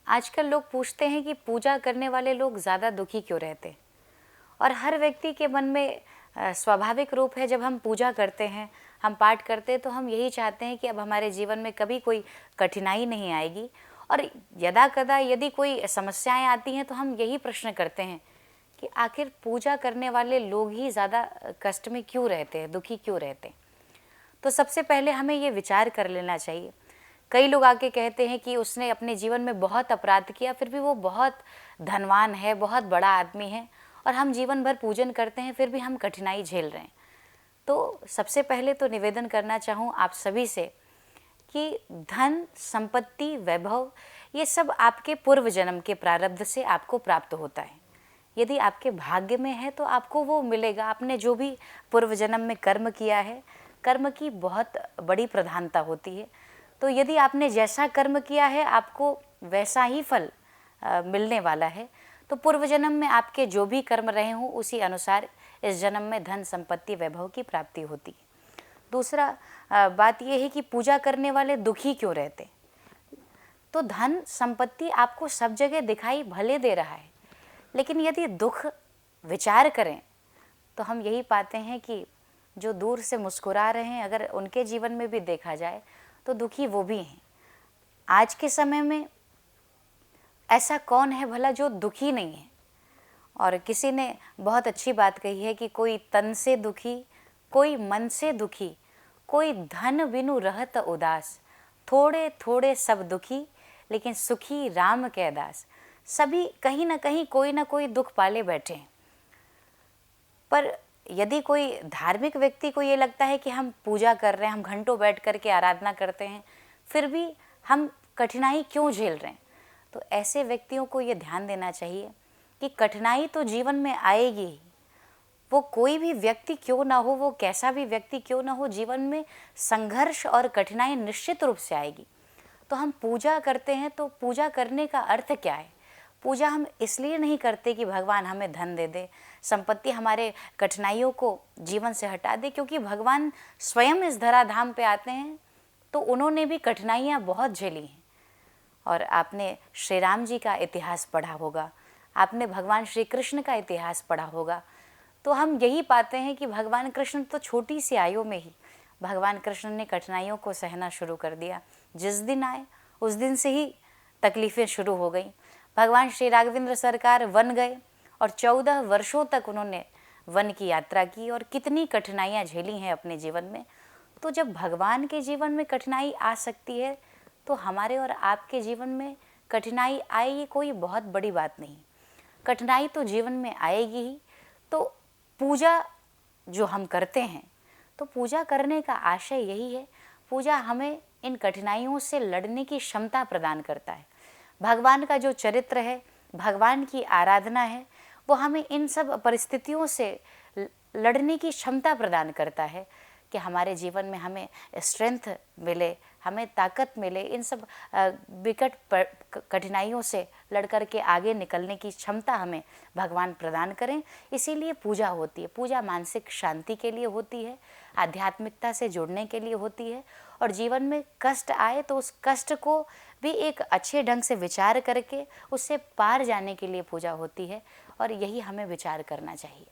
आजकल लोग पूछते हैं कि पूजा करने वाले लोग ज़्यादा दुखी क्यों रहते हैं। और हर व्यक्ति के मन में स्वाभाविक रूप है, जब हम पूजा करते हैं, हम पाठ करते हैं, तो हम यही चाहते हैं कि अब हमारे जीवन में कभी कोई कठिनाई नहीं आएगी। और यदा कदा यदि कोई समस्याएं आती हैं तो हम यही प्रश्न करते हैं कि आखिर पूजा करने वाले लोग ही ज़्यादा कष्ट में क्यों रहते हैं, दुखी क्यों रहते हैं। तो सबसे पहले हमें ये विचार कर लेना चाहिए। कई लोग आके कहते हैं कि उसने अपने जीवन में बहुत अपराध किया, फिर भी वो बहुत धनवान है, बहुत बड़ा आदमी है, और हम जीवन भर पूजन करते हैं, फिर भी हम कठिनाई झेल रहे हैं। तो सबसे पहले तो निवेदन करना चाहूँ आप सभी से कि धन, संपत्ति, वैभव, ये सब आपके पूर्व जन्म के प्रारब्ध से आपको प्राप्त होता है। यदि आपके भाग्य में है तो आपको वो मिलेगा। आपने जो भी पूर्व जन्म में कर्म किया है, कर्म की बहुत बड़ी प्रधानता होती है। तो यदि आपने जैसा कर्म किया है आपको वैसा ही फल मिलने वाला है। तो पूर्व जन्म में आपके जो भी कर्म रहे हों उसी अनुसार इस जन्म में धन, संपत्ति, वैभव की प्राप्ति होती है। दूसरा बात यह है कि पूजा करने वाले दुखी क्यों रहते। तो धन संपत्ति आपको सब जगह दिखाई भले दे रहा है, लेकिन यदि दुख विचार करें तो हम यही पाते हैं कि जो दूर से मुस्कुरा रहे हैं, अगर उनके जीवन में भी देखा जाए तो दुखी वो भी हैं। आज के समय में ऐसा कौन है भला जो दुखी नहीं है। और किसी ने बहुत अच्छी बात कही है कि कोई तन से दुखी, कोई मन से दुखी, कोई धन बिनु रहत उदास, थोड़े थोड़े सब दुखी, लेकिन सुखी राम के दास। सभी कहीं ना कहीं कोई ना कोई दुख पाले बैठे हैं। पर यदि कोई धार्मिक व्यक्ति को ये लगता है कि हम पूजा कर रहे हैं, हम घंटों बैठ कर के आराधना करते हैं, फिर भी हम कठिनाई क्यों झेल रहे हैं, तो ऐसे व्यक्तियों को ये ध्यान देना चाहिए कि कठिनाई तो जीवन में आएगी ही। वो कोई भी व्यक्ति क्यों ना हो, वो कैसा भी व्यक्ति क्यों ना हो, जीवन में संघर्ष और कठिनाई निश्चित रूप से आएगी। तो हम पूजा करते हैं तो पूजा करने का अर्थ क्या है। पूजा हम इसलिए नहीं करते कि भगवान हमें धन दे दे, संपत्ति हमारे कठिनाइयों को जीवन से हटा दे, क्योंकि भगवान स्वयं इस धराधाम पे आते हैं तो उन्होंने भी कठिनाइयाँ बहुत झेली हैं। और आपने श्री राम जी का इतिहास पढ़ा होगा, आपने भगवान श्री कृष्ण का इतिहास पढ़ा होगा, तो हम यही पाते हैं कि भगवान कृष्ण तो छोटी सी आयु में ही भगवान कृष्ण ने कठिनाइयों को सहना शुरू कर दिया। जिस दिन आए उस दिन से ही तकलीफ़ें शुरू हो गई। भगवान श्री राघवेंद्र सरकार वन गए और 14 वर्षों तक उन्होंने वन की यात्रा की और कितनी कठिनाइयाँ झेली हैं अपने जीवन में। तो जब भगवान के जीवन में कठिनाई आ सकती है तो हमारे और आपके जीवन में कठिनाई आए, ये कोई बहुत बड़ी बात नहीं। कठिनाई तो जीवन में आएगी ही। तो पूजा जो हम करते हैं, तो पूजा करने का आशय यही है। पूजा हमें इन कठिनाइयों से लड़ने की क्षमता प्रदान करता है। भगवान का जो चरित्र है, भगवान की आराधना है, वो हमें इन सब परिस्थितियों से लड़ने की क्षमता प्रदान करता है कि हमारे जीवन में हमें स्ट्रेंथ मिले, हमें ताकत मिले, इन सब विकट कठिनाइयों से लड़कर के आगे निकलने की क्षमता हमें भगवान प्रदान करें। इसीलिए पूजा होती है। पूजा मानसिक शांति के लिए होती है, आध्यात्मिकता से जुड़ने के लिए होती है, और जीवन में कष्ट आए तो उस कष्ट को भी एक अच्छे ढंग से विचार करके उससे पार जाने के लिए पूजा होती है। और यही हमें विचार करना चाहिए।